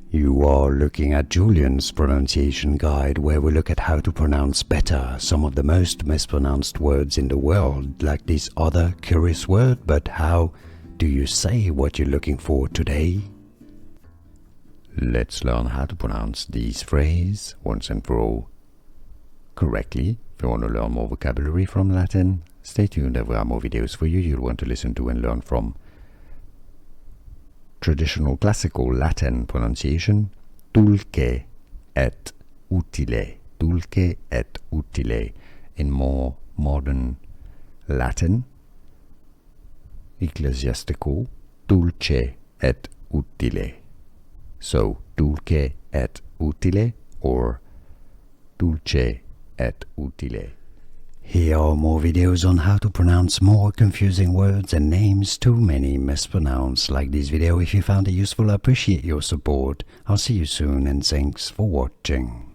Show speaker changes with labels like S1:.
S1: You are looking at Julian's pronunciation guide, where we look at how to pronounce better some of the most mispronounced words in the world, like this other curious word. But how do you say what you're looking for today? Let's learn how to pronounce these phrases once and for all correctly. If you want to learn more vocabulary from Latin, stay tuned. There are more videos for you you'll want to listen to and learn from. Traditional classical Latin pronunciation: dulce et utile. Dulce et utile. In more modern Latin, ecclesiastical: dulce et utile. So, dulce et utile or dulce et utile. Here are more videos on how to pronounce more confusing words and names too many mispronounced. Like this video if you found it useful. I appreciate your support. I'll see you soon and thanks for watching.